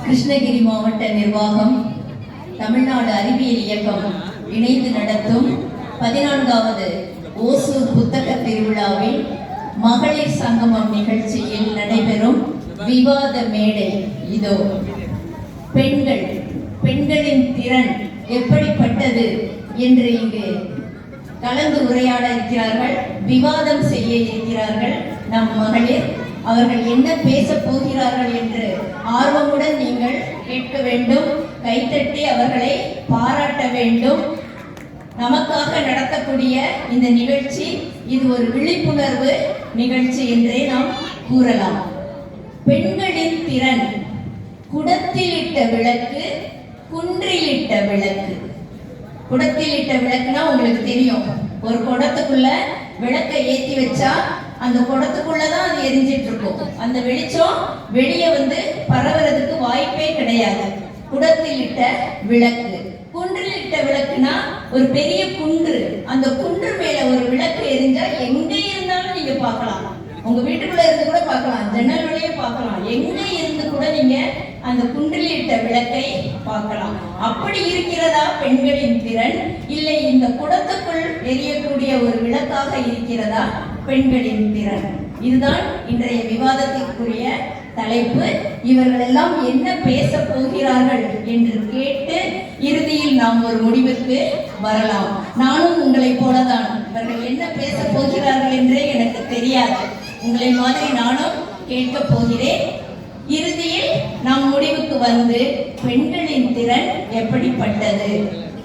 கிருஷ்ணகிரி மாவட்ட நிர்வாகம் தமிழ்நாடு அறிவியல் இயக்கம் இணைந்து நடத்தும் 14வது ஓசூர் புத்தக திருவிழாவில் மகளிர் சங்கமம் நிகழ்ச்சியில் நடைபெறும் விவாத மேடை இதோ. பெண்களின் திறன் எப்படிப்பட்டது என்று இங்கு கலந்து உரையாட இருக்கிறார்கள், விவாதம் செய்ய இருக்கிறார்கள் நம் மகளிர். அவர்கள் என்ன பேச போகிறார்கள் என்று ஆர்வமுடன் நீங்கள் கேட்க வேண்டும், கைத்தட்டி அவர்களை பாராட்ட வேண்டும். நமக்காக நடத்தக்கூடிய இந்த நிகழ்ச்சி இது ஒரு விழிப்புணர்வு நிகழ்ச்சி என்றே நாம் கூறலாம். பெண்களின் திறன், குடத்திலிட்ட விளக்கு, குன்றிலிட்ட விளக்கு. குடத்திலிட்ட விளக்குனா உங்களுக்கு தெரியும், ஒரு குடத்துக்குள்ள விளக்கை ஏற்றி வச்சா அந்த குடத்துக்குள்ளதான் அது எரிஞ்சிட்டு இருக்கும். அந்த வெளிச்சம் வெளியே பரவுறதுக்கு வாய்ப்பே கிடையாது. குடத்திலிட்ட விளக்கு. குன்றிலிட்ட விளக்குனா ஒரு பெரிய குன்று, அந்த குன்று மேல ஒரு விளக்கு எரிஞ்சா எங்க இருந்தாலும் நீங்க பார்க்கலாம். உங்க வீட்டுக்குள்ள இருந்து கூட பார்க்கலாம், ஜன்னல் வழியே பார்க்கலாம், எங்க இருந்து கூட நீங்க அந்த குன்றிலிட்ட விளக்கை பார்க்கலாம். அப்படி இருக்கிறதா பெண்களின் திறன்? இல்லை இந்த குடத்துக்குள் எரியக்கூடிய ஒரு விளக்காக இருக்கிறதா பெண்களின் திறன்? இதுதான் இன்றைய விவாதத்திற்குரிய தலைப்பு. இவர்கள் எல்லாம் என்ன பேச போகிறார்கள் என்று கேட்டு இறுதியில் நாம் ஒரு முடிவுக்கு வரலாம். நானும் உங்களை போலதான், இவர்கள் என்ன பேச போகிறார்கள் என்றே எனக்கு தெரியாது. உங்களை மாதிரி நானும் கேட்க போகிறேன். இறுதியில் நாம் முடிவுக்கு வந்து பெண்களின் திறன் எப்படிப்பட்டது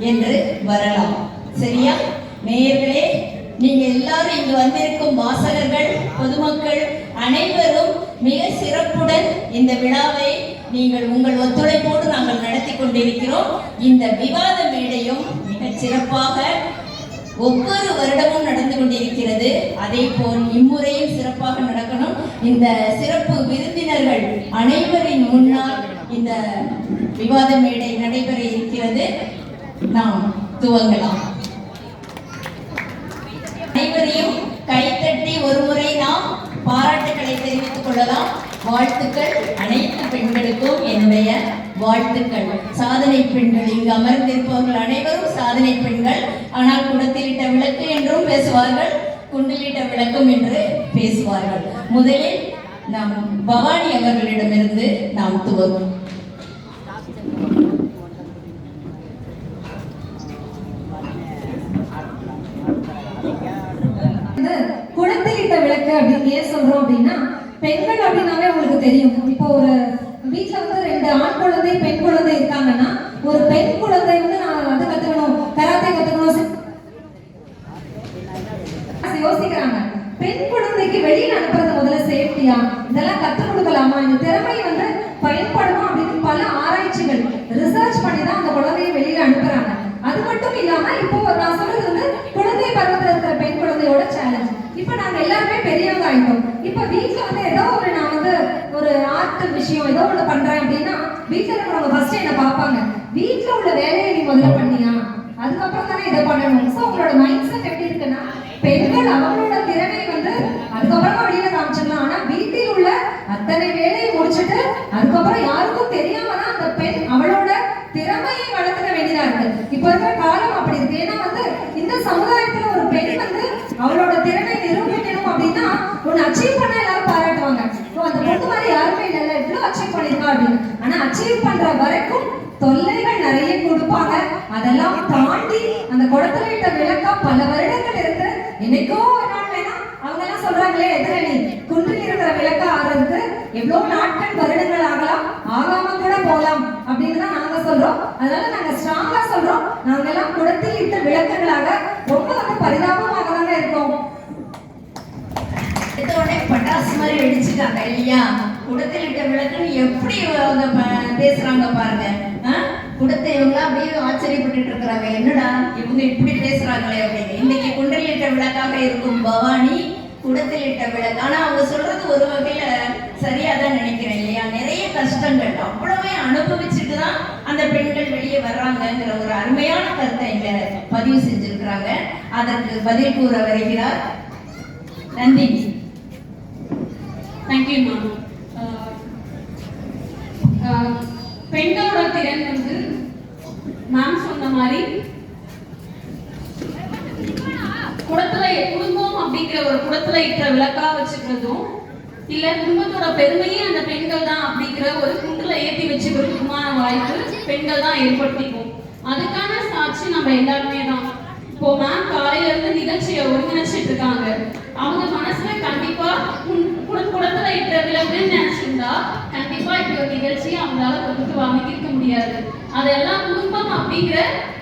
என்று வரலாம். சரியா? நேயர்களே, நீங்க எல்லாரும் இங்கு வந்திருக்கும் வாசகர்கள், பொதுமக்கள் அனைவரும் மிக சிறப்புடன் இந்த விழாவை நீங்கள் உங்கள் ஒத்துழைப்போடு நாங்கள் நடத்தி கொண்டிருக்கிறோம். இந்த விவாத மேடையும் மிக சிறப்பாக ஒவ்வொரு வருடமும் நடந்து கொண்டிருக்கிறது. அதே போல் இம்முறையும் சிறப்பாக நடக்கணும். இந்த சிறப்பு விருந்தினர்கள் அனைவரின் முன்னால் இந்த விவாத மேடை நடைபெற இருக்கிறது. நாம் துவங்கலாம். அனைவரையும் கைத்தட்டி ஒரு முறை நாம் பாராட்டுக்களை தெரிவித்துக் கொள்ளலாம். வாழ்த்துக்கள் அனைத்து பெண்களுக்கும் என்னுடைய வாழ்த்துக்கள். சாதனை பெண்கள், இங்கு அமர்ந்திருப்பவர்கள் அனைவரும் சாதனை பெண்கள். ஆனால் குடத்திலிட்ட விளக்கு என்றும் பேசுவார்கள், குண்டிலிட்ட விளக்கும் என்று பேசுவார்கள். முதலில் நாம் பவானி அவர்களிடமிருந்து நாம் துவங்கும். குடத்திலிட்ட விளக்கு அப்படின்னு ஏன் சொல்றோம் அப்படின்னா, பெண்கள் அப்படின்னாவே உங்களுக்கு தெரியும். இப்போ ஒரு வீட்டுல 2 ஆண் குழந்தை பெண் குழந்தை இருக்காங்கன்னா, ஒரு பெண் குழந்தை நான் அது கத்துக்கணும், கராத்தே கத்துக்கணும் யோசிக்கிறாங்க. பெண் குழந்தைக்கு வெளியில அனுப்புறது முதல்ல சேஃப்டியா, இதெல்லாம் கத்துக் கொடுக்கலாமா, இந்த திறமை பயன்படுமா அப்படின்னு பல ஆராய்ச்சிகள் ரிசர்ச் பண்ணி தான் அந்த குழந்தையை வெளியில அனுப்புறாங்க. அது மட்டும் இல்லாம இப்போ நான் சொல்றது குழந்தை பருவத்தில் இருக்கிற பெண் குழந்தையோட சேலஞ்ச். இப்ப நாங்க எல்லாருமே பெரியவங்க ஆயிட்டோம். இப்ப வீட்டுல ஏதோ நான் ஒரு ஆர்ட் விஷயம் ஏதோ ஒண்ணு பண்றேன் அப்படின்னா, வீட்டுல இருக்கிறவங்க ஃபர்ஸ்ட் என்ன பார்ப்பாங்க, வீட்டுல உள்ள வேலையை நீ முதல்ல பண்ணியா, அதுக்கப்புறம் தானே இதை பண்ணணும். ஸோ உங்களோட மைண்ட் செட் எப்படி இருக்குன்னா, பெண்கள் அவங்களோட திறனை அதுக்கப்புறமா வெளியில காமிச்சிடலாம். ஆனா வீட்டில் உள்ள அத்தனை வேலையை முடிச்சுட்டு அதுக்கப்புறம் யாருக்கும் தெரியாம தான் அந்த பெண் அவளோட திறமையை வளர்த்துக்க வேண்டியதா இருக்கு. இப்ப இருக்கிற காலம் அப்படி இருக்கு. ஏன்னா இந்த சமுதாயத்துல ஒரு பெண் அவளோட திறனை நிரூபிக்கணும் அப்படின்னா ஒன்னு அச்சீவ் பண்ண எல்லாரும் பாராட்டுவாங்க. அந்த பொண்ணு மாதிரி யாருமே இல்ல, இவ்வளவு அச்சீவ் பண்ணிருக்கா அப்படின்னு. ஆனா அச்சீவ் பண்ற வரைக்கும் தொல்லைகள் நிறைய கொடுப்பாங்க. அதெல்லாம் தாண்டி அந்த குடத்துல இட்ட விளக்கா பல வருடங்கள் இருக்கு. என்னைக்கோ ஒரு நாள் வேணா அவங்க எல்லாம் சொல்றாங்களே, எதிரணி குன்றில் இருக்கிற விளக்கா ஆகிறதுக்கு எவ்வளவு நாட்கள் வருடங்கள் ஆகலாம், ஆகாம கூட போகலாம் அப்படின்னு தான் நாங்க சொல்றோம். அதனால நாங்க ஸ்ட்ராங்கா சொல்றோம், நாங்க எல்லாம் குடத்தில் இட்ட விளக்குகளாக ரொம்ப பரிதாபமாக தாங்க இருக்கோம். பட்டாசு மாதிரி வெடிச்சுட்டாங்க இல்லையா? குடத்தில் இட்ட விளக்குன்னு எப்படி பேசுறாங்க பாருங்க. குடத்தை இவங்க அப்படியே ஆச்சரியப்பட்டு இருக்கிறாங்க, என்னடா இவங்க இப்படி பேசுறாங்களே அப்படின்னு. இன்னைக்கு குண்டலிட்ட விளக்காக இருக்கும் பவானி குடத்திலிட்ட விளக்கு. ஆனா அவங்க சொல்றது ஒரு வகையில சரியாதான் நினைக்கிறேன் இல்லையா? நிறைய கஷ்டங்கள் அவ்வளவே அனுபவிச்சுட்டு தான் அந்த பெண்கள் வெளியே வர்றாங்கிற ஒரு அருமையான கருத்தை இங்க பதிவு செஞ்சிருக்கிறாங்க. அதற்கு பதில் கூற வருகிறார் நந்தினி. Thank you ma'am. பெண்களோட திறன் வந்து மேம் சொன்ன மாதிரி குடும்பம் அப்படிங்கிற ஒரு குடத்துல இட்ட விளக்கா வச்சுக்கிறதும் இல்ல குடும்பத்தோட பெருமையே அந்த பெண்கள் தான் அப்படிங்கிற ஒரு குண்டுல ஏற்றி வச்சுக்கிறதுக்குமான வாய்ப்பு பெண்கள் தான் ஏற்படுத்திக்கும். அதுக்கான சாட்சி நம்ம எல்லாருமே தான். இப்போ மேம் காலையில இருந்து நிகழ்ச்சியை ஒருங்கிணைச்சிட்டு இருக்காங்க. அவங்க மனசுல கண்டிப்பா குடத்துல இட்ட விளக்குன்னு நினைச்சிருந்தா கண்டிப்பா இப்படி ஒரு நிகழ்ச்சியை அவங்களால கொடுத்து வாங்கிக்க முடியாது. அதெல்லாம் குடும்பம் அப்படிங்கிற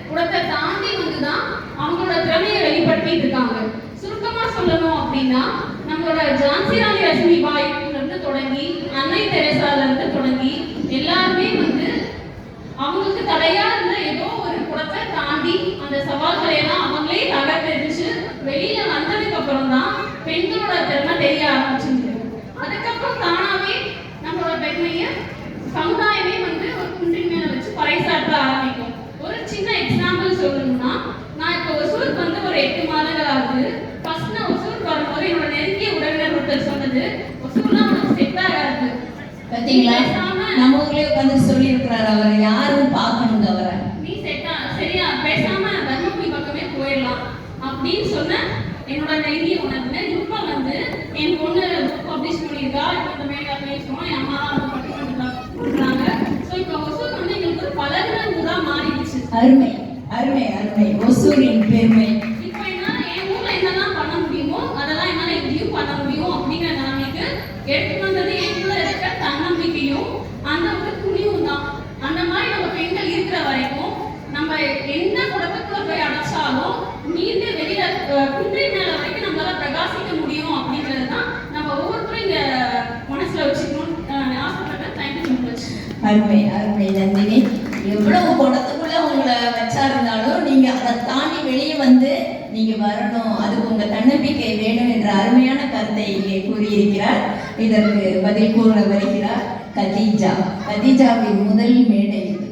குடத்தை தாண்டி வந்துதான் அவங்களோட திறமையை வெளிப்படுத்திட்டு இருக்காங்க. சுருக்கமா சொல்லணும் அப்படின்னா நம்மளோட ஜான்சி ராணி லட்சுமிபாயில இருந்து தொடங்கி அன்னை தெரேசால இருந்து தொடங்கி எல்லாருமே வந்து அவங்களுக்கு தடையா இருந்த ஏதோ ஒரு குடத்தை தாண்டி அந்த சவால்களை எல்லாம் அவங்களே தகர்த்தெரிச்சு வெளியில வந்ததுக்கு அப்புறம் தான் பெண்களோட திறமை தெரிய ஆரம்பிச்சிருக்கு. அதுக்கப்புறம் தானாவே நம்மளோட பெண்மைய சமுதாயமே வந்து ஒரு குன்றின் மேல வச்சு பறைசாற்ற ஆரம்பிக்கும். ஒரு சின்ன எக்ஸாம்பிள் சொல்லணும்னா, நான் இப்போ ஒசூருக்கு வந்து ஒரு 8 மாதங்கள் ஆகுது. ஃபர்ஸ்ட் நான் ஒசூருக்கு வரும்போது என்னோட நெருங்கிய உறவினர் ஒருத்தர் சொன்னது, ஒசூர்லாம் உனக்கு செட் ஆகாது. பாத்தீங்களா, நம்ம ஊர்லயே உட்காந்து சொல்லி இருக்கிறாரு. அவரை யாரும் பார்க்கணுங்க. அவரை நீ சரியா பேசாம தர்மபுரி பக்கமே போயிடலாம் அப்படின்னு சொன்ன என்னோட நெருங்கிய உணர்வினர் இப்ப வந்து என் பொண்ணு புக் பப்ளிஷ் பண்ணியிருக்கா. இப்போ இந்த மேல பேசுவோம், என் அம்மா கொடுக்குறாங்க. ஸோ இப்போ ஒசூர் வந்து எங்களுக்கு ஒரு பழகின ஊரா மாறிடுச்சு. அருமை அருமை அருமை. ஒசூரின் பெருமை. இப்போ என்னால என் ஊர்ல என்னெல்லாம் பண்ண முடியுமோ அதெல்லாம் என்னால இங்கேயும் பண்ண முடியும் அப்படிங்கிற நிலைமைக்கு எடுத்துட்டு வந்தது எனக்குள்ள இருக்க தன்னம்பிக்கையும் அந்த ஒரு துணிவும் தான். அந்த மாதிரி நம்ம பெண்கள் இருக்கிற வரைக்கும் நம்ம எந்த குடத்துக்குள்ள போய் அடைச்சாலும் மீண்டு வெளியில குன்றின் மேல வரைக்கும் நம்மளால பிரகாசிக்க முடியும் அப்படிங்கிறது தான் நம்ம ஒவ்வொருத்தரும் இங்க மனசுல வச்சுக்கணும்னு ஆசைப்பட்டேன். Thank you so much. அருமை அருமை நந்தினி. எவ்வளவு குடத்துக்குள்ள உங்களை வச்சாருந்தாலும் நீங்க அதை தாண்டி வெளியே வந்து நீங்க வரணும், அதுக்கு உங்க தன்னம்பிக்கை வேணும் என்ற அருமையான கருத்தை இங்கே கூறியிருக்கிறார். இதற்கு பதில் கூற வருகிறார் கதீஜா. கதீஜாவின் முதல் மேடை இது.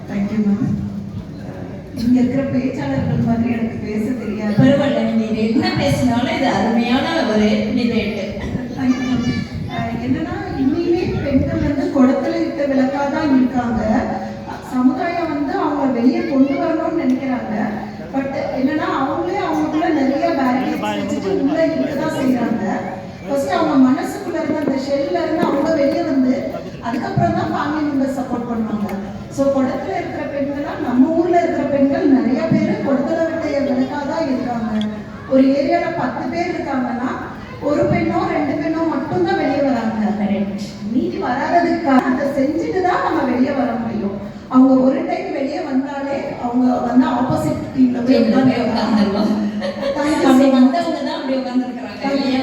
Thank you ma'am. இங்க இருக்கிற பேச்சாளர்கள் மாதிரி எனக்கு பேச தெரியாது. பரவாயில்ல, நீங்க என்ன பேசினாலும் இது அருமையான ஒரு டிபேட். என்னன்னா இன்னுமே பெண்கள் வந்து குடத்துல இட்ட விளக்கா தான் இருக்காங்க. சமுதாயம் வந்து அவங்க வெளியே கொண்டு வரணும்னு நினைக்கிறாங்க. பட் என்னன்னா அவங்களே அவங்களுக்குள்ள நிறைய பேரியர்ஸ் வச்சுட்டு உள்ள இருக்கதான் செய்யறாங்க. ஃபர்ஸ்ட் அவங்க மனசுக்குள்ள இருந்த அந்த ஷெல்ல இருந்து அவங்க வெளியே வந்து அதுக்கப்புறம் தான் ஃபேமிலி மெம்பர்ஸ் சப்போர்ட் பண்ணுவாங்க. ஸோ குடத்துல இருக்கிற பெண்களா நம்ம ஊர்ல இருக்கிற பெண்கள் நிறைய பேர் குடத்துல விட்ட விளக்கா தான் இருக்காங்க. ஒரு ஏரியால 10 பேர் இருக்காங்கன்னா ஒரு பெண்ணோ 2 பெண்ணோ மட்டும்தான் வெளியே வராங்க. மீதி வராததுக்கு அதை செஞ்சுட்டு தான் நம்ம வெளியே வர முடியும். அவங்க ஒரு டைம் வெளியே வந்தாலே அவங்க வந்து ஆப்போசிட் டீம்ல போய் உட்கார்ந்துருவாங்க. அப்படி வந்தவங்க தான் அப்படி உட்கார்ந்துருக்கிறாங்க இல்லையா?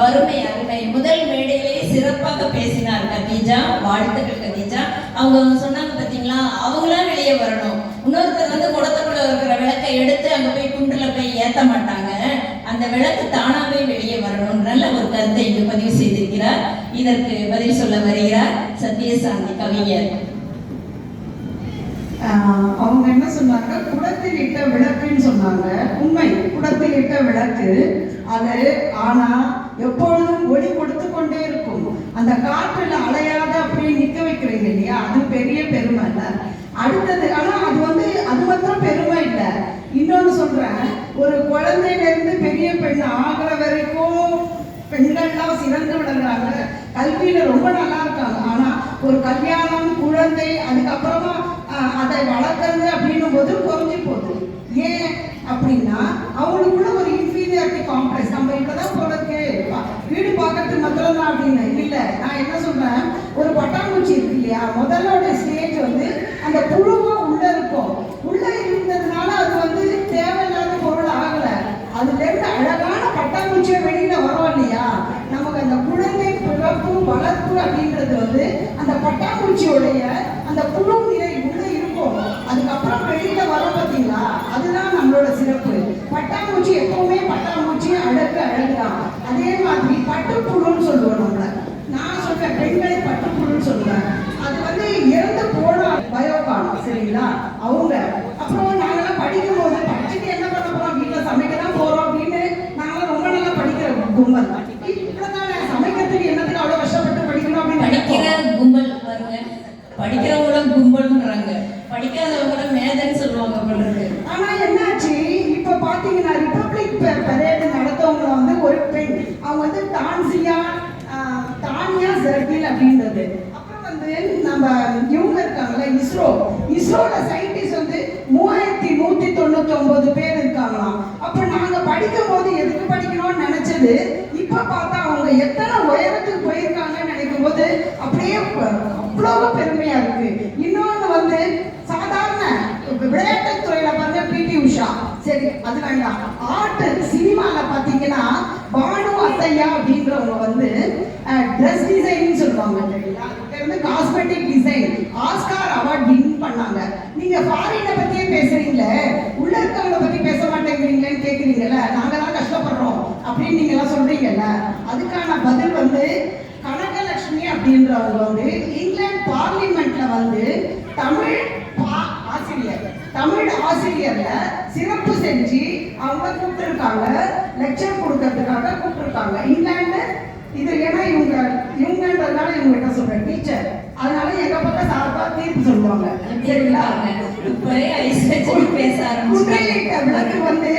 அருமை அருமை. முதல் மேடையிலேயே சிறப்பாக பேசினார் கதீஜா. வாழ்த்துக்கள் கதீஜா. அவங்க சொன்னாங்க பாத்தீங்களா, அவங்களா வெளியே வரணும். இன்னொருத்தர் வந்து குடத்துக்குள்ள இருக்கிற விளக்கை எடுத்து அங்க போய் குண்டுல போய் ஏத்த மாட்டாங்க. அந்த விளக்கு தானாவே வெளியே வரணும். நல்ல ஒரு கருத்தை இங்கு பதிவு செய்திருக்கிறார். இதற்கு பதில் சொல்ல வருகிறார் சத்யசாந்தி கவிஞர். அவங்க என்ன சொன்னாங்க, குடத்தில் இட்ட விளக்குன்னு சொன்னாங்க. உண்மை, குடத்தில் இட்ட விளக்கு அது. ஆனா எப்பொழுதும் ஒளி கொடுத்து கொண்டே இருக்கும். அந்த காற்றுல அலையாத அப்படியே நிக்க வைக்கிறீங்க இல்லையா, அது பெரிய பெருமை இல்ல. அடுத்தது ஆனா அது வந்து அது மாத்திரம் பெருமை இல்லை. இன்னொன்னு சொல்றேன், ஒரு குழந்தையில இருந்து பெரிய பெண் ஆகிற வரைக்கும் பெண்கள்லாம் சிறந்து விளங்குறாங்க, கல்வியில ரொம்ப நல்லா இருக்காங்க. ஆனா ஒரு கல்யாணம், குழந்தை, அதுக்கப்புறமா அதை வளர்க்கறது அப்படின்னும் போது குறைஞ்சி போகுது. ஏன் அப்படின்னா அவங்களுக்குள்ள ஒரு இன்ஃபீரியாரிட்டி காம்ப்ளெக்ஸ். நம்ம இப்பதான் போறதுக்கு வீடு பார்க்கறதுக்கு மாத்திரம் தான் அப்படின்னு இல்லை. நான் என்ன சொல்றேன், ஒரு பட்டாம்பூச்சி இருக்கு இல்லையா, முதலோட ஸ்டேஜ் வந்து அந்த புழுவா உள்ள இருக்கும். உள்ள இருந்ததுனால அது வந்து தேவையில்லாத பொருள் ஆகல. அதுல இருந்து அழகான பட்டாம்பூச்சியை வெளியில வரும் இல்லையா. நமக்கு அந்த குழந்தை பிறப்பு வளர்ப்பு அப்படின்றது வந்து அந்த பட்டாம்பூச்சியோடைய அந்த புழு நிலை உள்ள இருக்கும். அதுக்கப்புறம் வெளியில வரும் பார்த்தீங்களா, அதுதான் நம்மளோட சிறப்பு. பட்டாம்பூச்சி எப்பவுமே பட்டாம்பூச்சி அழகு அழகுதான். அதே மாதிரி பட்டுப்புழுன்னு சொல்லுவோம் நம்மள. நான் சொல்றேன் பெண்களை பட்டுப்புழுன்னு சொல்லுவேன். அது வந்து இறந்து போன பயோகான் சரிங்களா அவங்க. அப்புறம் நாங்கெல்லாம் படிக்கும் போது படிச்சுட்டு என்ன பண்ண போறோம், வீட்டுல சமைக்க தான் போறோம் அப்படின்னு நாங்களாம் ரொம்ப நல்லா படிக்கிற கும்பல். இப்பதானே சமைக்கிறதுக்கு என்னத்துக்கு அவ்வளவு கஷ்டப்பட்டு படிக்கணும் அப்படின்னு படிக்கிற கும்பல் பாருங்க. படிக்கிறவங்களும் கும்பல்ன்றாங்க, படிக்காதவங்களும் மேதன்னு சொல்லுவாங்க போல இருக்கு. ஆனா என்னாச்சு, இப்ப பாத்தீங்கன்னா ரிபப்ளிக் பரேடு நடத்தவங்க வந்து ஒரு பெண், அவங்க வந்து தானியா ஜர்கில் அப்படின்றது. அப்புறம் வந்து நம்ம இவங்க இருக்காங்கல்ல, இஸ்ரோல சயின்டிஸ்ட் வந்து 3199 பேர் இருக்காங்களாம். அப்ப நாங்க படிக்கும் போது எதுக்கு படிக்கணும்னு நினைச்சது, இப்ப பார்த்தா அவங்க எத்தனை உயரத்துக்கு போயிருக்காங்கன்னு நினைக்கும் போது அப்படியே அவ்வளவு பெருமையா இருக்கு. இன்னொன்னு வந்து சாதாரண விளையாட்டு துறையில பாருங்க பிடி உஷா, சரி அது வேண்டாம். ஆர்ட் சினிமால பாத்தீங்கன்னா பானு அத்தையா அப்படின்றவங்க வந்து ட்ரெஸ் டிசைன் சொல்லுவாங்க தெரியுங்களா, cosmetic design Oscar award win பண்ணாங்க. நீங்க ஃபாரினை பத்தியே பேசுறீங்களே, உள்ள இருக்கவங்களை பத்தி பேச மாட்டேங்கிறீங்களேன்னு கேக்குறீங்கல்ல, நாங்க தான் கஷ்டப்படுறோம் அப்படின்னு நீங்க எல்லாம் சொல்றீங்கல்ல, அதுக்கான பதில் வந்து கனகலட்சுமி அப்படின்றவங்க வந்து இங்கிலாந்து பார்லிமெண்ட்ல வந்து தமிழ் ஆசிரியர்ல சிறப்பு செஞ்சு அவங்க கூப்பிட்டுருக்காங்க, லெக்சர் கொடுக்கறதுக்காக கூப்பிட்டுருக்காங்க இங்கிலாந்து. இது ஏன்னா இவங்கன்றதுனால இவங்ககிட்ட சொல்றேன் டீச்சர், அதனால எங்க பக்கம் சார்பா தீர்ப்பு சொல்லுவாங்க சரிங்களா. விளக்கு வந்து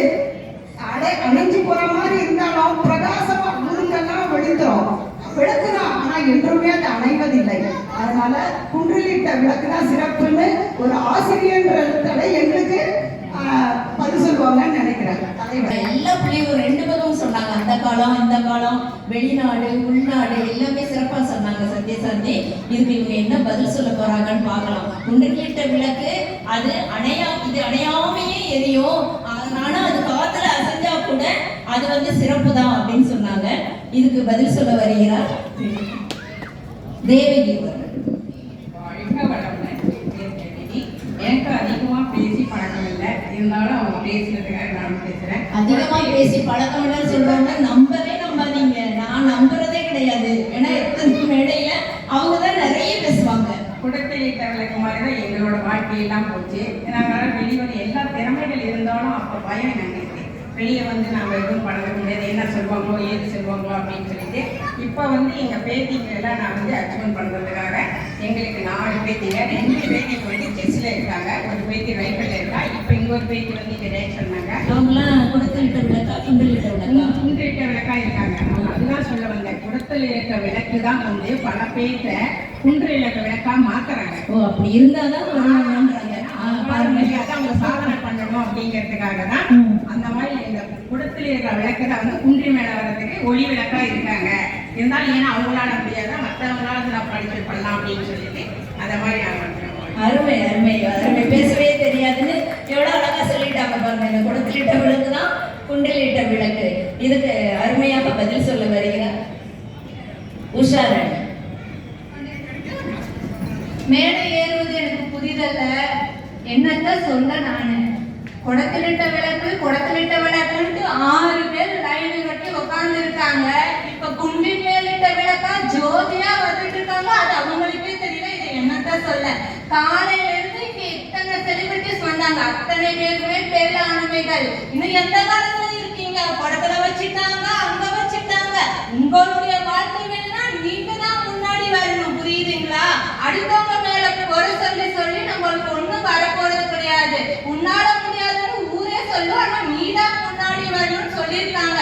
அணைஞ்சு போற மாதிரி இருந்தாலும் பிரகாசமா குருங்கெல்லாம் வெளிந்துரும், விளக்குதான் ஆனா என்றுமே அது அணைவதில்லை. அதனால குன்றிலிட்ட விளக்குதான் சிறப்புன்னு ஒரு ஆசிரியர்ன்றதை எங்களுக்கு பதில் சொல்லுவாங்கன்னு நினைக்கிறேன். எல்லா பிள்ளையும் ரெண்டு பக்கமும் சொன்னாங்க, அந்த காலம் இந்த காலம், வெளிநாடு உள்நாடு எல்லாமே சிறப்பா சொன்னாங்க. சத்யசாந்தி, இதுக்கு இவங்க என்ன பதில் சொல்ல போறாங்கன்னு பார்க்கலாம். குன்றிலிட்ட விளக்கு அது இது அணையாமையே எரியும், அதனால அது காத்துல அசைஞ்சா கூட அது வந்து சிறப்பு தான் அப்படின்னு சொன்னாங்க. இதுக்கு பதில் சொல்ல வருகிறார் தேவகி. எனக்கு அதிகமா பேசி பழக்கம் இல்லை, இருந்தாலும் அவங்க பேசுறதுக்காக நான் பேசுறேன். அதிகமா பேசி பழக்கம் இல்லைன்னு சொல்றாங்க, நம்பவே நம்பாதீங்க. நான் நம்புறதே கிடையாது. ஏன்னா எத்தனை மேடையில அவங்க தான் நிறைய பேசுவாங்க. குடத்திலிட்ட விளக்கு மாதிரி தான் எங்களோட வாழ்க்கையெல்லாம் போச்சு. நாங்கள் வெளியே எல்லா திறமைகள் இருந்தாலும் அப்போ பயம் எங்களுக்கு வெளியே வந்து நாங்கள் எதுவும் பழக முடியாது, என்ன சொல்லுவாங்களோ ஏது சொல்லுவாங்களோ அப்படின்னு சொல்லிட்டு. இப்போ வந்து எங்கள் பேத்திங்க எல்லாம் நான் வந்து அச்சீவ்மெண்ட் பண்ணுறதுக்காக எங்களுக்கு 4 பேத்திங்க, 2 பேத்திக்கு வந்து செஸ்ஸில் இருக்காங்க, ஒரு பேத்தி ரைஃபிளில் இருக்கா, இப்போ இன்னொரு பேத்தி வந்து இங்கே டேட் சொன்னாங்க. அவங்களாம் குடத்திலிட்ட விளக்கா குண்டலிட்ட விளக்கா இருக்காங்க. அவங்க அதுதான் சொல்ல வந்தேன், குடத்தில் இருக்க விளக்கு தான் வந்து பல பேர்த்த குன்று இலக்க விளக்கா மாத்துறாங்க. ஓ, அப்படி இருந்தாதான் அவங்க சாதனை பண்ணணும் அப்படிங்கிறதுக்காக தான் அந்த மாதிரி இந்த குடத்தில் இருக்கிற விளக்கு தான் வந்து குன்றி மேல வர்றதுக்கு ஒளி விளக்கா இருக்காங்க. இருந்தாலும் ஏன்னா அவங்களால முடியாத மற்றவங்களால நான் படிச்சு பண்ணலாம் அப்படின்னு சொல்லிட்டு அந்த மாதிரி அருமை அருமை அருமை. பேசவே தெரியாதுன்னு எவ்வளவு அழகா சொல்லிட்டாங்க பாருங்க. இந்த குடத்திலிட்ட விளக்கு தான் குண்டிலிட்ட விளக்கு. இதுக்கு அருமையாக பதில் சொல்ல வருகிறார் உஷாராணி. மேடை ஏறுவது எனக்கு புதிதல்ல, என்னத்த சொல்ல நானு. குடத்திலிட்ட விளக்குன்ட்டு 6 பேர் லைன் கட்டி உட்கார்ந்து இருக்காங்க. இப்ப குண்டின் மேலிட்ட விளக்கா ஜோதியா வந்துட்டு இருக்காங்க, அது அவங்களுக்கே தெரியல. இது என்னத்த சொல்ல. காலையில இருந்து இங்க இத்தனை செலிபிரிட்டிஸ் வந்தாங்க, அத்தனை பேருமே பேர்ல ஆளுமைகள். இன்னும் எந்த காலத்துல இருக்கீங்க? குடத்துல வச்சுட்டாங்க, அங்க வச்சுட்டாங்க. உங்களுடைய வாழ்க்கைகள்னா நீங்க தான் முன்னாடி வரணும், புரியுதுங்களா? அடுத்தவங்க மேல குறை சொல்லி நம்மளுக்கு ஒண்ணும் வரப்போறது கிடையாது. உன்னால முடியாதுன்னு ஊரே சொல்லும், ஆனா நீதான் முன்னாடி வரணும்னு சொல்லியிருக்காங்க.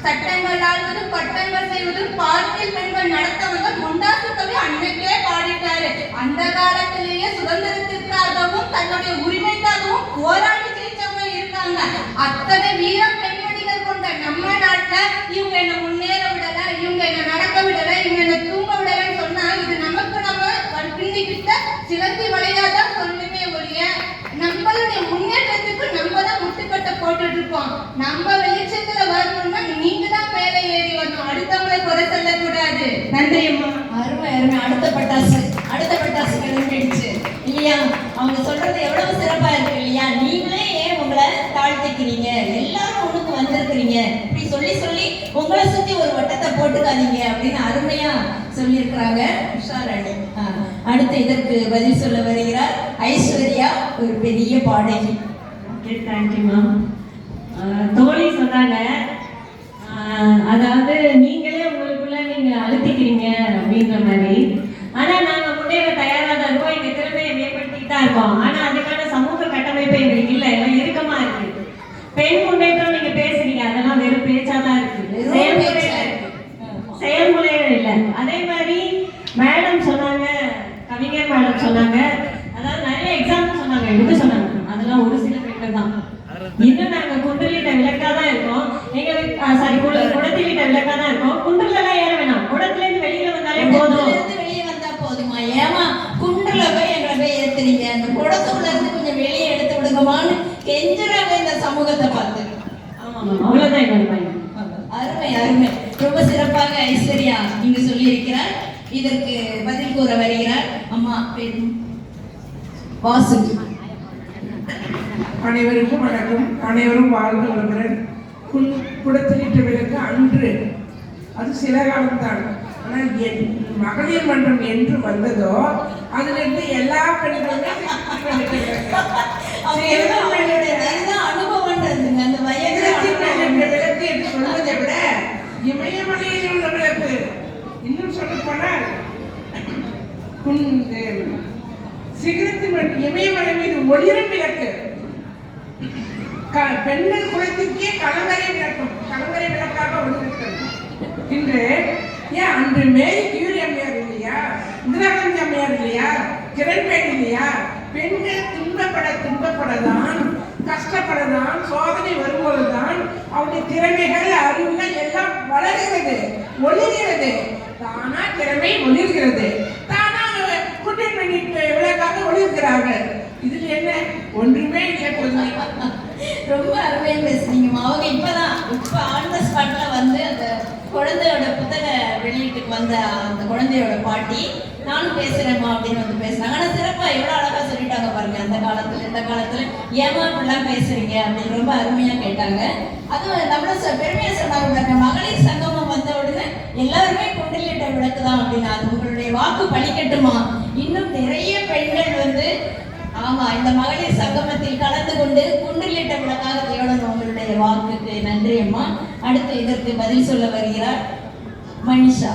சட்டங்கள் ஆள்வதும் பட்டங்கள் செய்வதும் பாலியல் பெண்கள் நடத்தவங்க முண்டாசு கவி அன்னைக்கே பாடிட்டாரு. அந்த காலத்திலேயே சுதந்திரத்திற்காகவும் தன்னுடைய உரிமைக்காகவும் போராடி ஜெயிச்சவங்க இருக்காங்க. அத்தனை வீரம் பெண்மணிகள் கொண்ட நம்ம நாட்டுல இவங்க என்ன முன்னேற விடல, இவங்க என்ன நடக்க விடல, இவங்க என்ன தூங்க விடலன்னு சொன்னா இது நமக்கு நம்ம பின்னிக்கிட்ட சிலந்தி வளையாதான் சொல்லுமே ஒழிய நம்மளுடைய முன்னேற்றத்துக்கு நம்ம தான் முட்டுக்கட்டை போட்டுட்டு இருக்கோம். நம்ம வெளிச்சத்துல வரணும்னா நீங்க தான் மேலே ஏறி வரணும், அடுத்தவங்களை குறை சொல்லக்கூடாது. நன்றி அம்மா. அருமை அருமை. அடுத்த பட்டாசு கிளம்பிடுச்சு இல்லையா? அவங்க சொல்றது எவ்வளவு சிறப்பா இருக்கு இல்லையா? நீங்களே ஏன் உங்களை தாழ்த்திக்கிறீங்க? எல்லாரும் உனக்கு வந்திருக்கிறீங்க, இப்படி சொல்லி உங்களை சுத்தி ஒரு வட்டத்தை போட்டுக்காதீங்க அப்படின்னு அருமையா சொல்லியிருக்கிறாங்க உஷாராணி. அடுத்து இதற்கு பதில் சொல்ல வருகிறார் ஐஸ்வர்யா, ஒரு பெரிய பாடகி. Thank you ma'am. தோழி சொன்னாங்க, அதாவது நீங்களே உங்களுக்குள்ள நீங்க அழுத்திக்கிறீங்க அப்படின்ற மாதிரி. ஆனா நாங்க முன்னேற தயாரா தான் இருக்கோம். எங்க மேடம் சொன்னாங்க, கவிஞர் மேடம் சொன்னாங்க, அதாவது நிறைய எக்ஸாம்பிள் சொன்னாங்க, எடுத்து சொன்னாங்க. அதெல்லாம் ஒரு சில பெண்கள் தான். இன்னும் நாங்க குன்றிலிட்ட விளக்கா தான் இருக்கோம். குடத்திலிட்ட விளக்கா தான் இருக்கோம். குன்றில எல்லாம் ஏற வேணாம், குடத்துல இருந்து வெளியில வந்தாலே போதும். வெளியே வந்தா போதுமா? ஏமா குன்றுல போய் எங்களை போய் ஏத்துறீங்க? அந்த குடத்துக்குள்ள இருந்து கொஞ்சம் வெளியே எடுத்து விடுங்கமான்னு கெஞ்சுறாங்க இந்த சமூகத்தை பார்த்து. அவ்வளவுதான் என்னோட பையன். அருமை அருமை. ரொம்ப சிறப்பாக ஐஸ்வர்யா இங்கு சொல்லி இருக்கிறார். இதற்கு பதில் கூற வருகிறார் அம்மா பேர் வாசு. அனைவருக்கும் வணக்கம். அனைவரும் வாழ்க வளமுடன். குடத்திலிட்ட விளக்கு அன்று அது சில காலம்தான். ஆனால் மகளிர் மன்றம் என்று வந்ததோ அதிலிருந்து எல்லா பெண்களுமே விளக்கு என்று சொல்வதை விட இமயமலையில் உள்ள விளக்கு, இன்னும் சொல்ல போனால் சிகரத்தின் இமயமலை மீது ஒளிரும் விளக்கு, பெண்கள் குலத்திற்கே கலங்கரை விளக்காக ஒளிர்கிறது. இன்று ஏன் அன்று மேரி கியூரி அம்மையார் இல்லையா, இந்திரா காந்தி அம்மையார் இல்லையா, கிரண்பேடி இல்லையா? பெண்கள் துன்பப்படதான், கஷ்டப்படதான், சோதனை வரும்போதுதான் அவருடைய திறமைகள், அறிவுகள் எல்லாம் வளர்கிறது, ஒளிர்கிறது. தானா திறமை ஒளிர்கிறது, தானா குற்றப்பெண்ணின் விளக்காக ஒளிர்கிறார்கள். இதுல என்ன ஒன்றுமே இல்லை. பொதுமை ரொம்ப அருமையா பேசுனீங்கம்மா. அவங்க இப்ப ஆன் த ஸ்பாட்ல வந்து அந்த குழந்தையோட புத்தக வெளியீட்டுக்கு வந்த அந்த குழந்தையோட பாட்டி நானும் பேசுறேம்மா அப்படின்னு வந்து பேசுறாங்க. ஆனா சிறப்பா எவ்வளவு அழகா சொல்லிட்டாங்க பாருங்க. அந்த காலத்துல இந்த காலத்துல ஏமா இப்படிலாம் பேசுறீங்க அப்படின்னு ரொம்ப அருமையா கேட்டாங்க. அதுவும் நம்மள பெருமையா சொன்னாங்க பாருங்க. மகளிர் சங்கமம் வந்த உடனே எல்லாருமே குண்டலிட்ட விளக்குதான் அப்படின்னு. அது உங்களுடைய வாக்கு பழிக்கட்டுமா? இன்னும் நிறைய பெண்கள் வந்து ஆமா இந்த மகளிர் சங்கமத்தில் கலந்து கொண்டு குண்டலிட்ட விளக்காக தேடணும். உங்களுடைய வாக்குக்கு நன்றி அம்மா. அடுத்து இதற்கு பதில் சொல்ல வருகிறார் மனிஷா.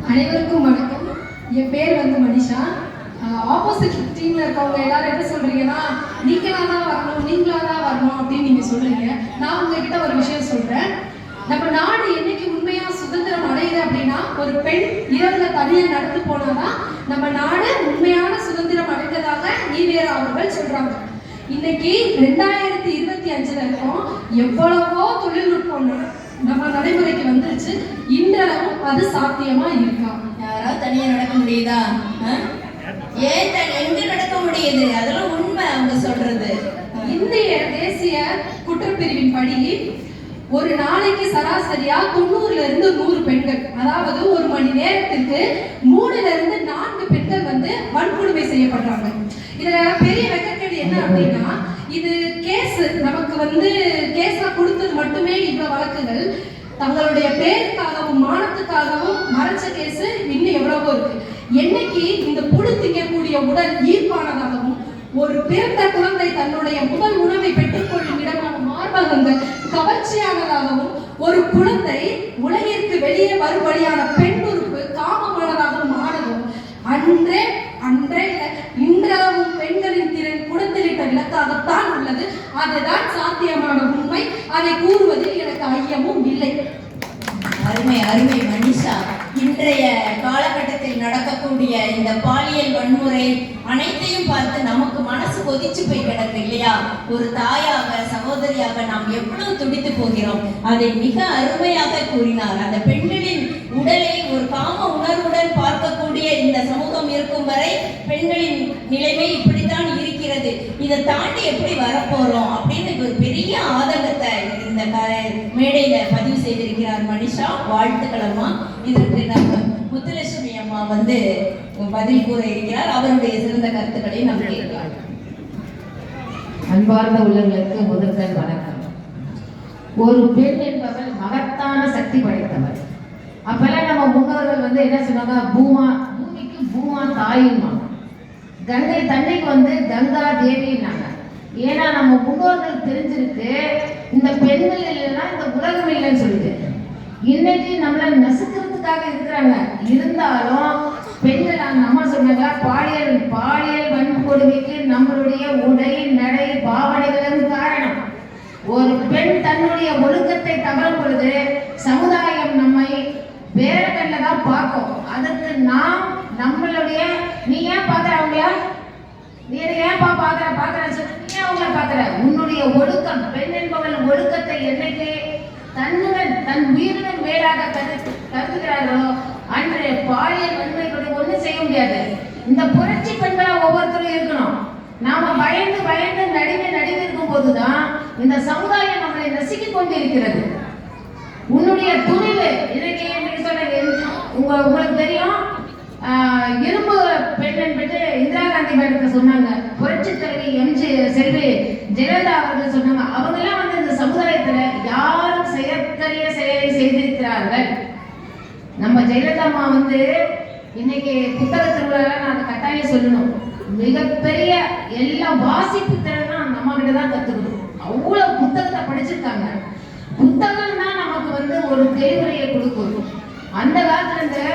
அனைவருக்கும் வணக்கம். என் பேர் வந்து மனிஷா. ஆப்போசிட் டீம்ல இருக்கவங்க எல்லாரும் என்ன சொல்றீங்கன்னா நீங்களா தான் வரணும் அப்படின்னு நீங்க சொல்றீங்க. நான் உங்ககிட்ட ஒரு விஷயம் சொல்றேன். நம்ம நாடு என்னைக்கு உண்மையா சுதந்திரம் அடையுது அப்படின்னா ஒரு பெண் இரவுல தனியா நடந்து போனாதான் நம்ம நாடு உண்மையான சுதந்திரம் அடைந்ததாக ஈவேரா அவர்கள் சொல்றாங்க. இன்னைக்கு 2025 இருக்கோம். எவ்வளவோ தொழில்நுட்பம் நம்ம நடைமுறைக்கு வந்துருச்சு. இன்றளவும் அது சாத்தியமா இருக்கா? யாராவது தனியா நடக்க முடியுதா? ஏன் எங்க நடக்க முடியுது? அதெல்லாம் உண்மை அவங்க சொல்றது. இந்திய தேசிய குற்றப்பிரிவின் படி ஒரு நாளைக்கு சராசரியா 90ல இருந்து 100 பெண்கள், அதாவது ஒரு மணி நேரத்துக்கு 3ல இருந்து 4 பெண்கள் வந்து வன்கொடுமை செய்யப்படுறாங்க. இதுல பெரிய வெக்கக்கேடு என்ன அப்படின்னா இது கேஸ் நமக்கு வந்து கேஸா கொடுத்தது மட்டுமே இவ்வளவு வழக்குகள். தங்களுடைய பேருக்காகவும் மானத்துக்காகவும் மறைச்ச கேஸ் இன்னும் எவ்வளவோ இருக்கு. என்னைக்கு இந்த புழு திங்கக்கூடிய உடல் ஈர்ப்பானதாகவும் ஒரு பிறந்த குழந்தை தன்னுடைய முதல் உணவை பெற்றுக்கொள்ளும் இடமான மார்பகங்கள் கவர்ச்சியானதாகவும் ஒரு குழந்தை உலகிற்கு வெளியே வரும்படியான பெண் உறுப்பு காமமானதாகவும் ஆனதும் அன்றே இன்றளவும் பெண்களின் திறன் குடத்திலிட்ட விளக்காகத்தான் உள்ளது. அதுதான் சாத்தியமான உண்மை. அதை கூறுவதில் எனக்கு ஐயமும் இல்லை. அருமை அருமை மனிஷா. இன்றைய காலகட்டத்தில் நடக்கக்கூடிய இந்த பாலியல் வன்முறை அனைத்தையும் பார்த்து நமக்கு மனசு கொதிச்சு போய் கிடக்கு இல்லையா? ஒரு தாயாக சகோதரியாக நாம் எவ்வளவு துடித்து போகிறோம். அதை மிக அருமையாக கூறினார். அந்த பெண்களின் உடலை ஒரு காம உணர்வுடன் பார்க்கக்கூடிய இந்த சமூகம் இருக்கும் வரை பெண்களின் நிலைமை இப்படித்தான் இருக்கிறது. இதை தாண்டி எப்படி வரப்போறோம் அப்படின்னு ஒரு பெரிய ஆதங்கத்தை இந்த மேடையில பதிவு செய்திருக்கிறார் மனிஷா. வாழ்த்துக்கள் அம்மா. இதற்கு நம்ம முத்துலட்சுமி அம்மா வந்து பதில் கூற இருக்கிறார். அவருடைய சிறந்த கருத்துக்களை நாம் கேட்கலாம். அன்பார்ந்த உள்ளங்களுக்கு முதற்கண் வணக்கம். ஒரு பெண் என்பவள் மகத்தான சக்தி படைத்தவர். அப்பெல்லாம் நம்ம முன்னோர்கள் வந்து என்ன சொன்னாங்க, பூமிக்கு பூமா தாயுமா, கங்கை தண்ணிக்கு வந்து கங்கா தேவின்னாங்க. ஏன்னா நம்ம முன்னோர்கள் தெரிஞ்சிருக்கு இந்த பெண்கள் இல்லைன்னா இந்த உலகம் இல்லைன்னு சொல்லிட்டு. இன்னைக்கு நம்மளை நசுக்கிறதுக்காக இருக்கிறாங்க. இருந்தாலும் பெண்கள் அந்த அம்மா சொன்னாங்க பாலியல் வன்கொடுமைக்கு நம்மளுடைய உடை நடை பாவனைகளும் காரணம். ஒரு பெண் தன்னுடைய ஒழுக்கத்தை தவறும் பொழுது சமுதாயம் நம்மை வேற கண்ணில் தான் பார்க்கும். அதை நாம் நம்மளுடைய நீ ஏன் பார்க்குற அவங்கள, நீ ஏன் பார்க்குறேன்னு சொல்லி நீ ஏன் அவங்கள பார்க்குற? உன்னுடைய ஒழுக்கம், பெண் என்பவள் ஒழுக்கத்தை என்னைக்கு தன்னுடன் தன் உயிருடன் மேலாக கருதுகிறார்களோ அன்று பாலியல் வன்மைகளுடைய ஒன்றும் செய்ய முடியாது. இந்த புரட்சி பெண்களா ஒவ்வொருத்தரும் இருக்கணும். நாம பயந்து பயந்து நடுவே இருக்கும் போதுதான் இந்த சமுதாயம் நம்மளை நசுக்கிக் கொண்டிருக்கிறது. உன்னுடைய துணிவு இன்னைக்கு உங்களுக்கு தெரியும், இரும்பு பெண் என்பது இந்திரா காந்தி மேடத்தை சொன்னாங்க, புரட்சி தலைவி செல்வி ஜெயலலிதா அவர்கள் சொன்னாங்க. அவங்க எல்லாம் வந்து இந்த சமுதாயத்துல யாரும் செயற்கரிய செயலை செய்திருக்கிறார்கள். நம்ம ஜெயலலிதா அம்மா வந்து இன்னைக்கு புத்தக திருவிழா நான் கட்டாயம் சொல்லணும், மிகப்பெரிய எல்லா வாசிப்பு திறனா அந்த அம்மா கிட்ட தான் கத்துக்கணும். அவ்வளவு புத்தகத்தை படிச்சிருக்காங்க. புத்தகம் தான் நமக்கு வந்து ஒரு தெளிவுரையை கொடுக்கும். அந்த காலத்துல இருந்து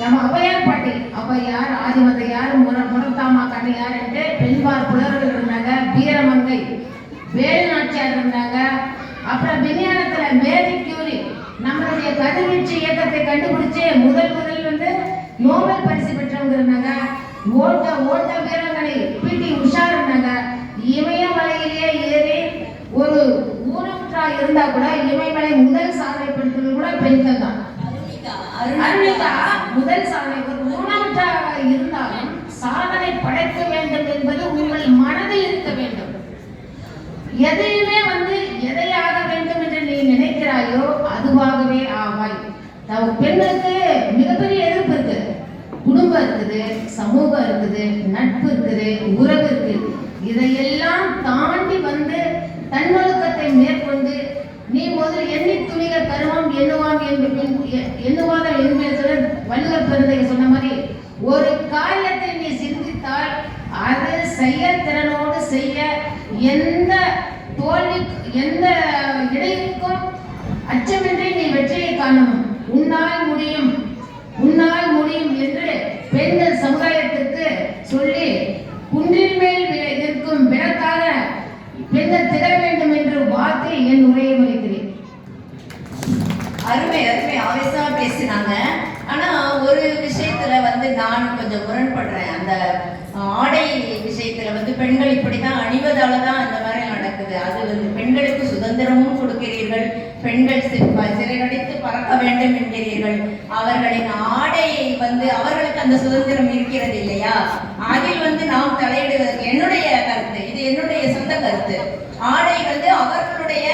நம்ம ஔவையார் பாட்டி, ஔவையார், ஆதிமந்தையார், முரத்தாமா கண்ணையார் என்று பெண்பார் புலவர்கள் இருந்தாங்க. வீரமங்கை வேலு நாச்சியார் இருந்தாங்க. அப்புறம் விஞ்ஞானத்துல மேரி கியூரி நம்மளுடைய கதிர்வீச்சு இயக்கத்தை கண்டுபிடிச்சு முதல் வந்து நோபல் பரிசு பெற்றவங்க இருந்தாங்க. ஓட்ட வீராங்கனை பிடி உஷா இருந்தாங்க. இமயமலையிலேயே ஏறி ஒரு ஊனமுற்றா இருந்தா கூட இமயமலை முதல் சாதனை பெற்றது கூட பெண்கள் தான். அருணிகா முதல் சாதனை. ஒரு ஊனமுற்றாக இருந்தாலும் சாதனை படைக்க வேண்டும் என்பது உங்கள் மனதில் இருக்க வேண்டும். எதையுமே வந்து எதையாக வேண்டும் என்று நீ நினைக்கிறாயோ அதுவாகவே ஆவாய். பெண்களுக்கு மிகப்பெரிய எதிர்ப்பு இருக்கு. குடும்பம் இருக்குது, சமூகம் இருக்குது, நட்பு இருக்குது, உறவு இருக்கு. இதையெல்லாம் தாண்டி வந்து தன்னொழுக்கத்தை மேற்கொண்டு நீ முதல் எண்ணி துணிக கருமம் எண்ணுவாதம் என்பது வள்ளுவர் பெருந்தைய சொன்ன மாதிரி ஒரு காரியத்தை நீ சிந்தித்தால் அது செயற்திறனோடு செய்ய எந்த தோல்வி எந்த இடைக்கும் அச்சமின்றி நீ வெற்றியை காணணும். உன்னால் முடியும் என்று பெண்கள் சமுதாயத்திற்கு சொல்லி குன்றின் மேல் இருக்கும் விளக்காக பெண்கள் திகழ வேண்டும் என்று வார்த்தை என் உரையை முடிக்கிறேன். அருமை ஆவேசமா பேசினாங்க. ஆனா ஒரு விஷயத்துல வந்து நான் கொஞ்சம் முரண்படுறேன். அந்த ஆடை விஷயத்துல வந்து பெண்கள் இப்படித்தான் அணிவதாலதான் அந்த மாதிரி நடக்குது. அது வந்து பெண்களுக்கு சுதந்திரமும் கொடுக்கிறீர்கள், பெண்கள் சிறையடித்து பறக்க வேண்டும் என்கிறீர்கள். அவர்களின் ஆடையை வந்து அவர்களுக்கு அந்த சுதந்திரம் இருக்கிறது இல்லையா? அதில் வந்து நாம் தலையிடுவதற்கு என்னுடைய கருத்து, இது என்னுடைய சொந்த கருத்து. ஆடை வந்து அவர்களுடைய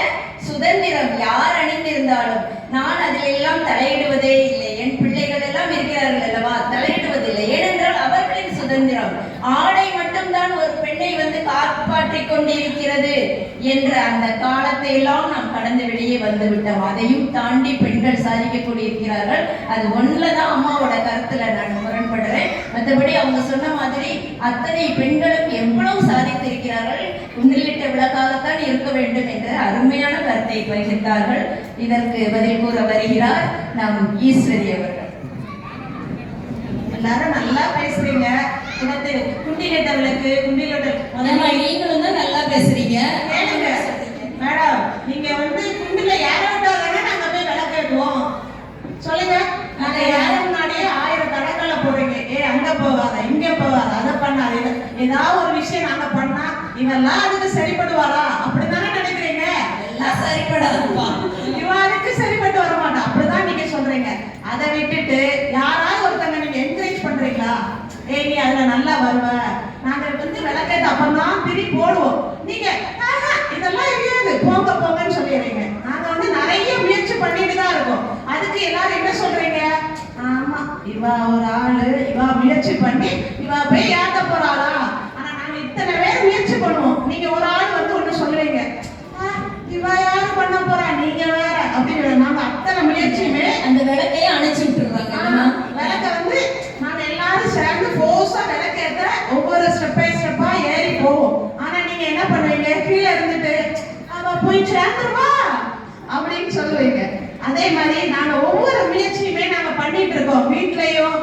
சுதந்திரம், யார் அணிந்திருந்தாலும் நான் அதில் எல்லாம் தலையிடுவதே இல்லை. என் பிள்ளைகள் எல்லாம் இருக்கிறார்கள் அல்லவா, தலையிடுவதில்லை. ஏனென்றால் அவர்களின் சுதந்திரம். ஆடை மட்டும்தான் ஒரு பெண்ணை வந்து காப்பாற்றிக் கொண்டிருக்கிறது என்ற அந்த காலத்தை எல்லாம் நாம் கடந்து வெளியே வந்து விட்டோம். அதையும் தாண்டி பெண்கள் சாதிக்க கூடியிருக்கிறார்கள். அது ஒன்றுலதான் அம்மாவோட கருத்துல நான் முரண்படுறேன். மற்றபடி அவங்க சொன்ன மாதிரி அத்தனை பெண்களும் எவ்வளவு சாதித்திருக்கிறார்கள். உன்னிலிட்ட விளக்காகத்தான் இருக்க வேண்டும் என்ற அருமையான கருத்தை பகிர்ந்தார்கள். இதற்கு பதில் கூற வருகிறார் நம் ஈஸ்வரி அவர்கள். எல்லாரும் நல்லா பேசுறீங்க. குண்டிலிட்ட விளக்கு, நீங்களும் தான் நல்லா பேசுறீங்க. கேளுங்க மேடம், நீங்க வந்து குண்டில யார விட்டாதானே நாங்க போய் விளக்கேற்றுவோம். சொல்லுங்க, நாங்க யார முன்னாடியே 1000 தடங்களை போடுறீங்க. அங்க போகாத, இங்க போகாத, அதை பண்ணாத, ஏதாவது ஒரு விஷயம் நாங்க பண்ணா இவெல்லாம் அதுக்கு சரிப்படுவாளா அப்படித்தானே நினைக்கிறீங்க? எல்லாம் சரிப்படாதுப்பா, இவாருக்கு சரிப்பட்டு வர மாட்டோம் அப்படிதான் நீங்க சொல்றீங்க. அதை விட்டுட்டு யாராவது ஒருத்தங்க நீங்க என்கரேஜ் பண்றீங்களா? நீ அதுல நல்லா வருவ, நாங்க வந்து விளக்கேற்ற அப்பதான் திரி போடுவோம். நீங்க இதெல்லாம் இருக்காது, போங்கன்னு சொல்லிடுறீங்க. நாங்க வந்து நிறைய முயற்சி பண்ணிட்டு தான் இருக்கோம். அதுக்கு எல்லாரும் என்ன சொல்றீங்க? ஆமா, இவா ஒரு ஆளு, இவா முயற்சி பண்ணி இவா போய் ஏத்த போறாளா? ஆனா நாங்க இத்தனை பேர் முயற்சி பண்ணுவோம். நீங்க ஒரு ஆள் வந்து ஒண்ணு சொல்லுவீங்க, இவா யாரு பண்ண போறா, நீங்க வேற அப்படின்னு. நாங்க அத்தனை முயற்சியுமே அந்த விளக்கையே அணைச்சு விட்டுருவாங்க. விளக்க வந்து நாங்க எல்லாரும் சேர்ந்து போஸா விளக்கேற்ற ஒவ்வொரு ஸ்டெப்பா ஏறி போவோம். ஆனா நீங்க என்ன பண்ணுவீங்க? கீழே இருந்துட்டு அவ போய் சேர்ந்துருவா அப்படின்னு சொல்லுவீங்க. அதே மாதிரி நாங்க ஒவ்வொரு முயற்சியுமே நாங்க பண்ணிட்டு இருக்கோம். வீட்லயும்,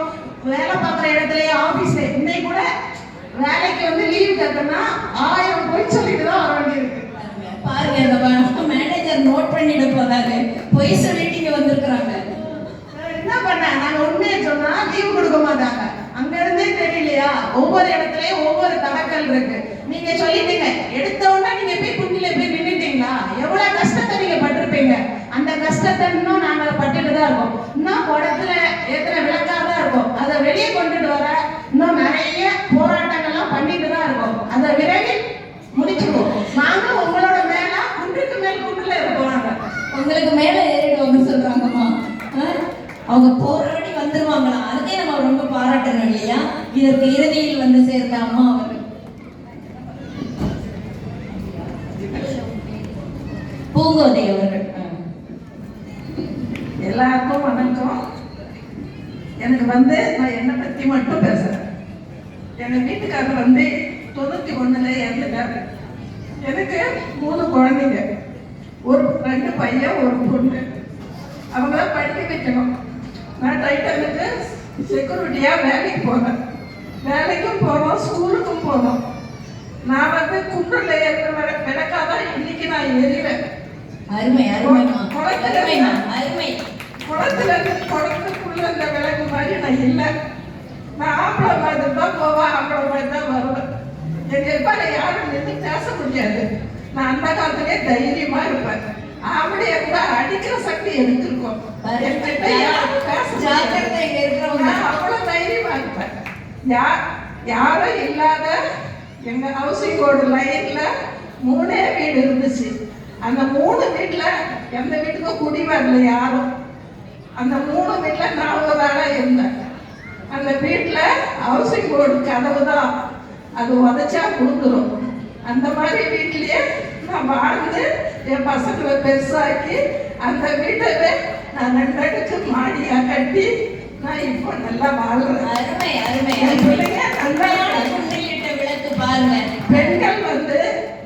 வேலை பார்க்குற இடத்துலயும், ஆபீஸ்ல. இன்னைக்கு கூட வேலைக்கு வந்து லீவ் கேட்டோம்னா 1000 போய் சொல்லிட்டு தான் வர வேண்டியிருக்கு. பாருங்க, அந்த மேனேஜர் நோட் பண்ணிட்டு போறாரு, பொய் சொல்லிட்டு இங்க வந்திருக்கிறாங்க. என்ன பண்ண, நாங்க உண்மையை சொன்னா லீவ் அவங்க போராடி வந்துருவாங்களாம். அதுக்கே நம்ம ரொம்ப பாராட்டணும் இல்லையா? இதற்கு இறுதியில் வந்து சேர்ந்த அம்மா அவர்கள் பூங்கோதை அவர்கள். எல்லாருக்கும் வணக்கம். எனக்கு வந்து நான் என்னை பற்றி மட்டும் பேசுகிறேன். எங்கள் வீட்டுக்காரர் வந்து 91 இறந்துட்டாரு. எனக்கு 3 குழந்தைங்க, 2 பையன் 1 பொண்ணு. அவங்கள படிக்க வைக்கணும். நான் டைட்டனுக்கு செக்யூரிட்டியாக வேலைக்கு போனேன். வேலைக்கும் போனோம், ஸ்கூலுக்கும் போனோம். நான் வந்து குன்றில் ஏற்ற விளக்காதான் இன்னைக்கு நான் எறிவேன். அருமை அருமைமா, அருமைமா, அருமை. குளத்துக்குள்ள இந்த விளக்கு மாதிரி நான் இல்லை. நான் ஆம்பளை மாதிரி தான் போவேன், ஆம்பளை மாதிரி தான் வருவேன். எங்க எப்பால யாரும் நின்று பேச முடியாது. நான் அந்த காலத்திலே தைரியமா இருப்பேன். ஆம்பளைய கூட அடிக்கிற சக்தி எனக்கு இருக்கும். அவ்வளவு தைரியமா இருப்பேன். யாரும் இல்லாத எங்க ஹவுசிங் போர்டு லைன்ல 3 வீடு இருந்துச்சு. அந்த 3 வீட்டுல எந்த வீட்டுக்கும் குடி வரல யாரும். அந்த 3 வீட்டுல நான் ஒரு ஆளா இருந்தேன். அந்த வீட்டுல ஹவுசிங் போர்டு கதவு தான், அது உதச்சா கொடுத்துரும். அந்த மாதிரி வீட்லயே நான் வாழ்ந்து என் பசங்களை பெருசாக்கி அந்த வீட்டை நான் 2 அடுக்கு மாடியா கட்டி நான் இப்போ நல்லா வாழ்றேன். அருமை அருமை விளக்கு பாருங்க. பெண்கள் வந்து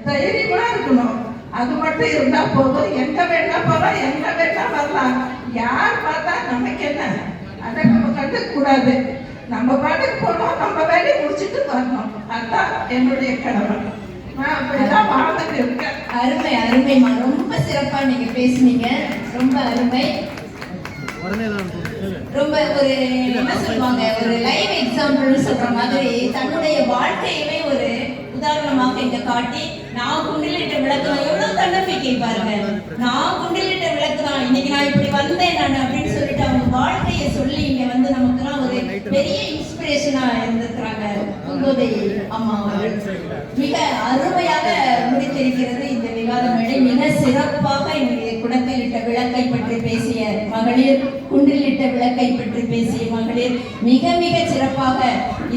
தைரியமா இருக்கணும். அது மட்டும் இருந்தா போதும். எங்க வேணா போறோம், எங்க வேணா வரலாம். யார் பார்த்தா நமக்கு என்ன, அதை நம்ம கண்டுக்க கூடாது. நம்ம பாட்டுக்கு போனோம், நம்ம வேலையை முடிச்சுட்டு வரணும். அதுதான் என்னுடைய கடமை. நான் அப்படிதான் வாழ்ந்துட்டு இருக்கேன். அருமை அருமைமா, ரொம்ப சிறப்பா நீங்க பேசுனீங்க. ரொம்ப அருமை. ரொம்ப ஒரு என்ன சொல்லுவாங்க, ஒரு லைவ் எக்ஸாம்பிள் சொல்ற மாதிரி தன்னுடைய வாழ்க்கையவே ஒரு உதாரணமாக இங்க காட்டி, நான் குண்டிலிட்ட விளக்கு தான். எவ்வளவு தன்னம்பிக்கை பாருங்க. நான் குண்டிலிட்ட விளக்கு தான், இன்னைக்கு நான் இப்படி வந்தேன் நான் அப்படின்னு சொல்லிட்டு அவங்க வாழ்க்கையை சொல்லி இங்க வந்து நமக்குலாம் ஒரு பெரிய இன்ஸ்பிரேஷனா இருந்திருக்கிறாங்க பூங்கோதை அம்மா அவர்கள். மிக அருமையாக முடித்திருக்கிறது இந்த விவாத மேடை. மிக சிறப்பாக என்னுடைய குடத்திலிட்ட விளக்கை பற்றி பேசிய மகளிர், குண்டிலிட்ட விளக்கை பற்றி பேசிய மகளிர் மிக மிக சிறப்பாக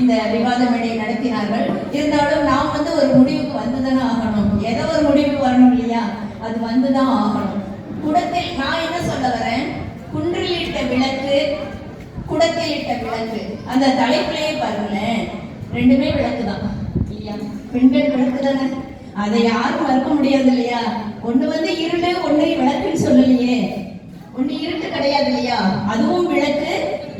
இந்த விவாத மேடையை நடத்தினார்கள். இருந்தாலும் நாம் வந்து ஒரு முடிவுக்கு வந்துதானே ஆகணும். ஏதோ ஒரு முடிவுக்கு வரணும் இல்லையா? அது வந்துதான் ஆகணும். குடத்தில் நான் என்ன சொல்ல வரேன், குன்றிலிட்ட விளக்கு, குடத்தில் இட்ட விளக்கு, அந்த தலைப்பிலேயே பாருங்களேன், 2மே விளக்கு தான் இல்லையா? பெண்கள் விளக்கு தானே, அதை யாரும் மறுக்க முடியாது இல்லையா? ஒண்ணு வந்து இருட்டு, ஒண்ணு விளக்குன்னு சொல்லலையே. ஒண்ணு இருட்டு கிடையாது இல்லையா? அதுவும் விளக்கு,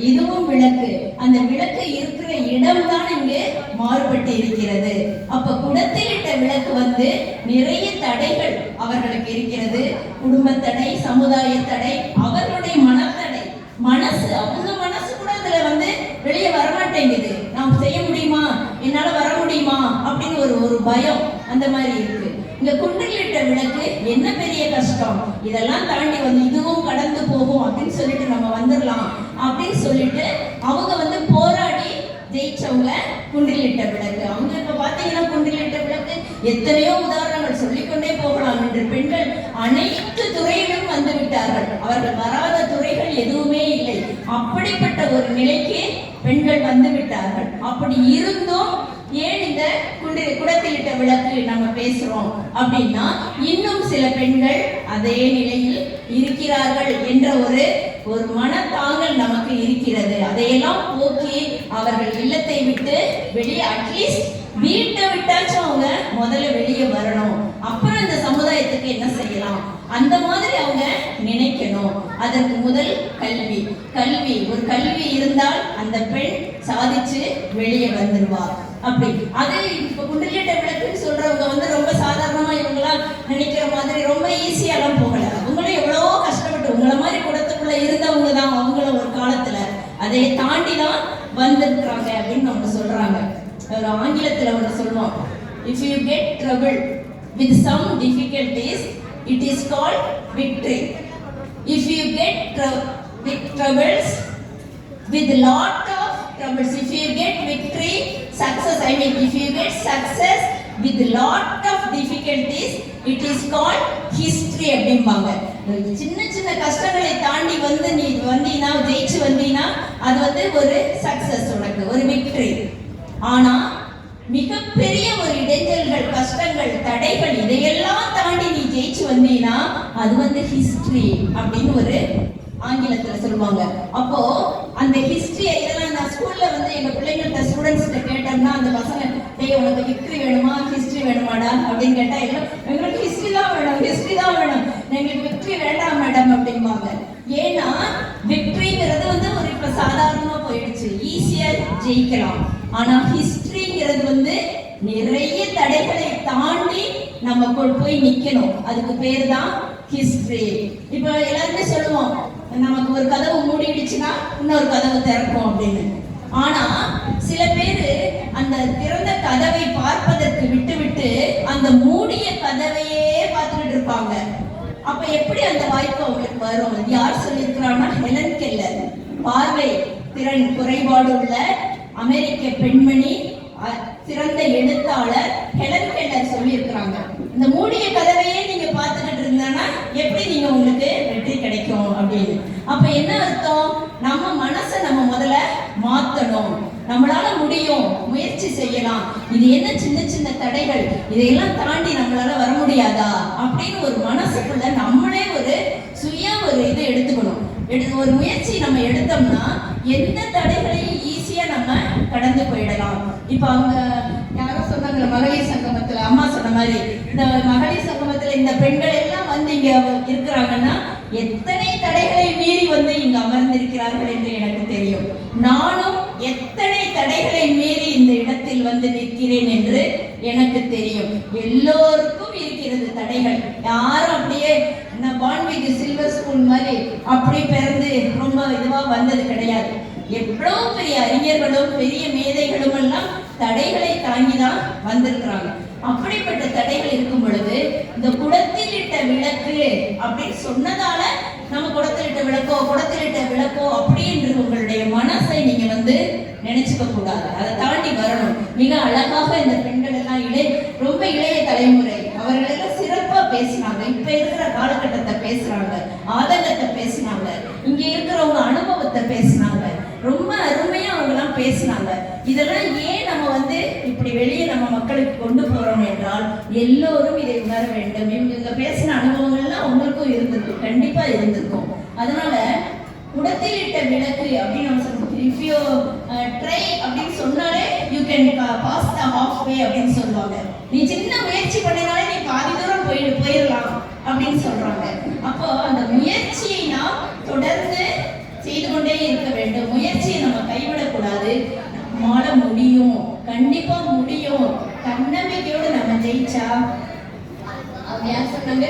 இதுவும் விளக்கு. அந்த விளக்கு இருக்கிற இடம் தான் இங்கே மாறுபட்டு இருக்கிறது. அப்ப குடத்தில் இட்ட விளக்கு வந்து நிறைய தடைகள் அவர்களுக்கு இருக்கிறது. குடும்ப தடை, சமுதாய தடை, அவர்களுடைய மனத்தடை, மனசு, அவங்க மனசு கூட அதுல வந்து வெளியே வரமாட்டேங்குது. நாம் செய்ய முடியுமா, என்னால வர முடியுமா அப்படின்னு ஒரு பயம் அந்த மாதிரி இருக்கு. இந்த குண்டிலிட்ட விளக்கு என்ன பெரிய கஷ்டம், இதெல்லாம் தாண்டி வந்து இதுவும் கடந்து போகும் அப்படின்னு சொல்லிட்டு நம்ம வந்துடலாம் அப்படின்னு சொல்லிட்டு அவங்க வந்து போராடி ஜெயிச்சவங்க குண்டிலிட்ட விளக்கு. அவங்க இப்ப பாத்தீங்கன்னா குண்டிலிட்ட விளக்கு எத்தனையோ உதாரணங்கள் சொல்லிக்கொண்டே போகலாம். என்று பெண்கள் அனைத்து துறையிலும் வந்து விட்டார்கள். அவர்கள் வராத துறைகள் எதுவுமே இல்லை. அப்படிப்பட்ட ஒரு நிலைக்கு பெண்கள் வந்து விட்டார்கள். அப்படி இருந்தும் ஏன் இந்த குடத்திலிட்ட விளக்கு நம்ம பேசுறோம் அப்படின்னா, இன்னும் சில பெண்கள் அதே நிலையில் இருக்கிறார்கள் என்ற ஒரு மனத்தாங்கல் நமக்கு இருக்கிறது. அதையெல்லாம் போக்கி அவர்கள் இல்லத்தை விட்டு வெளியே, அட்லீஸ்ட் வீட்டை விட்டாச்சும் அவங்க முதல்ல வெளியே வரணும். அப்புறம் இந்த சமுதாயத்துக்கு என்ன செய்யலாம் அந்த மாதிரி அவங்க நினைக்கணும். அதற்கு முதல் கல்வி. ஒரு கல்வி இருந்தால் அந்த பெண் சாதிச்சு வெளியே வந்துடுவா. அப்படி அது இப்ப குண்டிலிட்ட விளக்குன்னு சொல்றவங்க வந்து ரொம்ப சாதாரணமா இவங்களாம் நினைக்கிற மாதிரி ரொம்ப ஈஸியாலாம் போகல. அவங்களும் எவ்வளவோ கஷ்டப்பட்டு உங்களை மாதிரி குடத்துக்குள்ள இருந்தவங்க தான் அவங்களும் ஒரு காலத்துல அதை தாண்டி தான் வந்திருக்கிறாங்க அப்படின்னு அவங்க சொல்றாங்க. ஒரு ஆங்கிலத்துல ஒன்று சொல்லுவோம், if you get trouble with some difficulties it is called victory. If you get with troubles, with lot of troubles, if you get victory, success, I mean if you get success with lot of difficulties, it is called history அப்படிம்பாங்க. சின்ன சின்ன கஷ்டங்களை தாண்டி வந்து நீ வந்தீனா, ஜெயிச்சு வந்தீனா, அது வந்து ஒரு சக்சஸ், உனக்கு ஒரு விக்டரி. ஆனா மிகப்பெரிய ஒரு இடைஞ்சல்கள், கஷ்டங்கள், தடைகள், இதையெல்லாம் தாண்டி நீ ஜெயிச்சு வந்தீனா அது வந்து ஹிஸ்டரி அப்படின்னு ஒரு ஆங்கிலத்துல சொல்லுவாங்க. அப்போ அந்த ஹிஸ்டரியை இதெல்லாம் நான் ஸ்கூல்ல வந்து எங்க பிள்ளைங்கள்ட்ட ஸ்டூடெண்ட்ஸ்கிட்ட கேட்டோம்னா அந்த பசங்க, டேய் உனக்கு விக்டரி வேணுமா ஹிஸ்டரி வேணுமாடா அப்படின்னு கேட்டா எங்களுக்கு ஹிஸ்டரி தான் வேணும், ஹிஸ்டரி தான் வேணும், எங்களுக்கு விக்டரி வேண்டாம் மேடம் அப்படிம்பாங்க. ஏன்னா விக்டரிங்கிறது வந்து ஒரு இப்ப சாதாரணமா போயிடுச்சு, ஈஸியா ஜெயிக்கலாம். ஆனா ஹிஸ்டரிங்கிறது வந்து நிறைய தடைகளை தாண்டி நம்ம போய் நிக்கணும். அதுக்கு பேர் தான் ஹிஸ்டரி. இப்ப எல்லாருமே சொல்லுவோம், நமக்கு ஒரு கதவு மூடிடுச்சுன்னா இன்னொரு கதவு திறக்கும் அப்படின்னு. ஆனா சில பேரு அந்த திறந்த கதவை பார்ப்பதற்கு விட்டு அந்த மூடிய கதவையே பார்த்துக்கிட்டு இருப்பாங்க. அப்ப எப்படி அந்த வாய்ப்பு அவங்களுக்கு வரும்? யார் சொல்லியிருக்கிறான்னா ஹெலன் கெல்லர், பார்வை திறன் குறைபாடு உள்ள அமெரிக்க பெண்மணி, சிறந்த எழுத்தாளர் ஹெலன் கெல்லர் சொல்லியிருக்கிறாங்க. இந்த மூடிய கதவையே நீங்க பார்த்துக்கிட்டு இருந்தானா எப்படி நீங்க உங்களுக்கு வெற்றி கிடைக்கும் அப்படின்னு. அப்ப என்ன அர்த்தம்? நம்ம மனசை நம்ம முதல்ல மாத்தணும். நம்மளால முடியும், முயற்சி செய்யலாம், இது என்ன சின்ன சின்ன தடைகள், இதையெல்லாம் தாண்டி நம்மளால வர முடியாதா அப்படின்னு ஒரு மனசுக்குள்ள நம்மளே ஒரு ஒரு இது எடுத்துக்கணும். ஒரு முயற்சி நம்ம எடுத்தோம்னா எந்த தடைகளையும் ஈஸியா நம்ம கடந்து போயிடலாம். இப்ப அவங்க யாரோ சொன்னாங்க மகளிர் சங்கமத்துல, அம்மா சொன்ன மாதிரி இந்த மகளிர் சங்கமத்துல இந்த பெண்கள் எல்லாம் வந்து இங்க இருக்கிறாங்கன்னா எத்தனை தடைகளை மீறி வந்து இங்க அமர்ந்திருக்கிறார்கள் என்று எனக்கு தெரியும். நானும் எத்தனை தடைகளை மீறி இந்த இடத்தில் வந்து நிற்கிறேன் என்று எனக்கு தெரியும். எல்லோருக்கும் இருக்கிறது தடைகள். யாரும் அப்படியே பான்விக் சில்வர் ஸ்பூன் மாதிரி அப்படி பிறந்து ரொம்ப இதுவா வந்தது கிடையாது. எவ்வளவு பெரிய அறிஞர்களும் பெரிய மேதைகளும் எல்லாம் தடைகளை தாங்கிதான் வந்திருக்கிறாங்க. அப்படிப்பட்ட தடைகள் இருக்கும் பொழுது இந்த குடத்தில் இட்ட விளக்கு அப்படின்னு சொன்னதால நம்ம குடத்திலிட்ட விளக்கோ அப்படி என்று உங்களுடைய மனசை நீங்க வந்து நினைச்சுக்க கூடாது. அதை தாண்டி வரணும். மிக அழகாக இந்த பெண்கள் எல்லாம் ரொம்ப இளைய தலைமுறை அவர்கள் எல்லாம் சிறப்பா பேசினாங்க. இப்ப இருக்கிற காலகட்டத்தை பேசுறாங்க, ஆதங்கத்தை பேசினாங்க, இங்க இருக்கிறவங்க அனுபவத்தை பேசினாங்க, ரொம்ப அருமையா அவங்க எல்லாம் பேசினாங்க. இதெல்லாம் ஏன் நம்ம வந்து இப்படி வெளியே நம்ம மக்களுக்கு கொண்டு போறோம் என்றால் எல்லோரும் இதை உணர வேண்டும். இவங்க பேசின அனுபவங்கள்லாம் அவங்களுக்கும் இருந்திருக்கும், கண்டிப்பா இருந்திருக்கும். அதனால குடத்தில் இட்ட விளக்கு அப்படின்னு நம்ம சொல்லுவோம். இஃப் யூ ட்ரை அப்படின்னு சொன்னாலே you can pass the half way அப்படின்னு சொல்லுவாங்க. நீ சின்ன முயற்சி பண்ணினாலே நீ பாதி தூரம் போயிடலாம் அப்படின்னு சொல்றாங்க. அப்போ அந்த முயற்சியை நாம் தொடர்ந்து செய்து கொண்டே இருக்க வேண்டும். முயற்சியை நம்ம கைவிடக்கூடாது. நம்மளால முடியும், கண்டிப்பா முடியும், தன்னம்பிக்கையோடு நம்ம ஜெயிச்சா யார் சொன்னாங்க?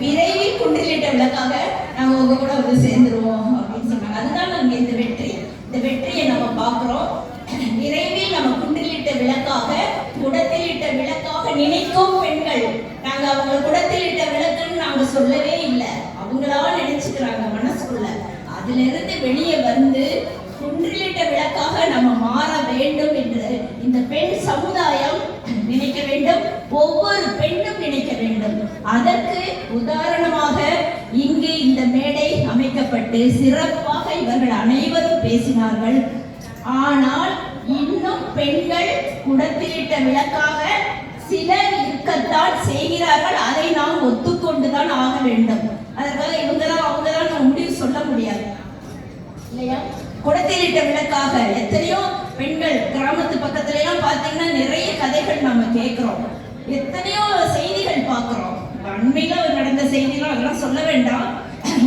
விரைவில் குன்றிலிட்ட விளக்காக நாங்க உங்க கூட வந்து சேர்ந்துருவோம் அப்படின்னு சொன்னாங்க. அதுதான் நாங்க இந்த வெற்றியை நம்ம பார்க்கிறோம். விரைவில் நம்ம குன்றிலிட்ட விளக்காக, குடத்திலிட்ட விளக்காக நினைக்கும் பெண்கள். நாங்க அவங்க குடத்திலிட்ட விளக்குன்னு நாங்க சொல்லவே இல்லை, அவங்களா நினைச்சுக்கிறாங்க மனசுக்குள்ள. அதுல இருந்து வெளியே வந்து குன்றிலிட்ட விளக்காக நம்ம மாற வேண்டும் என்று இந்த பெண் சமுதாயம் நினைக்க வேண்டும். ஒவ்வொரு பெண்ணும் நினைக்க வேண்டும். அதற்கு உதாரணமாக இங்கு இந்த மேடை அமைக்கப்பட்டு சிறப்பாக இவர்கள் அனைவரும் பேசினார்கள். ஆனால் இன்னும் பெண்கள் குடத்திலிட்ட விளக்காக சிலர் இருக்கத்தான் செய்கிறார்கள். அதை நாம் ஒத்துக்கொண்டுதான் ஆக வேண்டும். அதற்காக இவங்கதான் அவங்கதான் நம்ம முடிவு சொல்ல முடியாது இல்லையா? குடத்திலிட்ட விளக்காக எத்தனையோ பெண்கள் கிராமத்து பக்கத்துல எல்லாம் பாத்தீங்கன்னா நிறைய கதைகள் நாம கேட்கிறோம், எத்தனையோ செய்திகள் பார்க்கிறோம். அண்மையில நடந்த செய்திகள் அதெல்லாம் சொல்ல வேண்டாம்,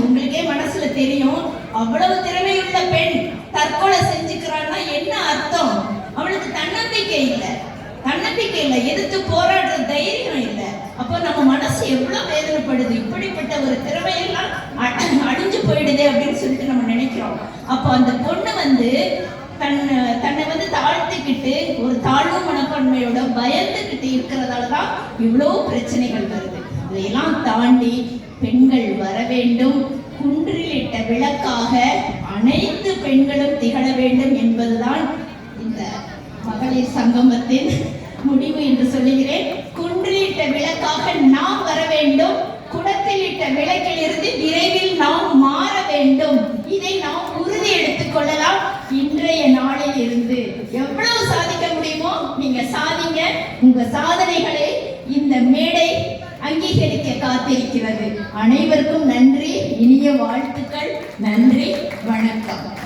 உங்களுக்கே மனசுல தெரியும். அவ்வளவு திறமையுள்ள பெண் தற்கொலை செஞ்சுக்கிறான்னா என்ன அர்த்தம்? அவளுக்கு தன்னம்பிக்கை இல்லை, எதிர்த்து போராடுற தைரியம் இல்லை. அப்போ நம்ம மனசு எவ்வளவு வேதனைப்படுது. இப்படிப்பட்ட ஒரு திறமையெல்லாம் அழிஞ்சு போயிடுதே அப்படின்னு சொல்லிட்டு நம்ம நினைக்கிறோம். அப்போ அந்த பொண்ணு வந்து தன்னை வந்து தாழ்த்திக்கிட்டு ஒரு தாழ்வு மனப்பான்மையோட பயந்துகிட்டு இருக்கிறதாலதான் இவ்வளவு பிரச்சனைகள் வருது. இதையெல்லாம் தாண்டி பெண்கள் வர வேண்டும். குன்றிலிட்ட விளக்காக அனைத்து பெண்களும் திகழ வேண்டும் என்பதுதான் இந்த மகளிர் சங்கமத்தின் முடிவு என்று சொல்லுகிறேன். குன்றிலிட்ட விளக்காக நாம் வர வேண்டும். குடத்தில் இட்ட விளக்கிலிருந்து விரைவில் நாம் மாற வேண்டும். இதை நாம் உறுதி எடுத்துக் கொள்ளலாம். இன்றைய நாளில் இருந்து எவ்வளவு சாதிக்க முடியுமோ நீங்க சாதிங்க. உங்க சாதனைகளை இந்த மேடை அங்கீகரிக்க காத்திருக்கிறது. அனைவருக்கும் நன்றி, இனிய வாழ்த்துக்கள். நன்றி, வணக்கம்.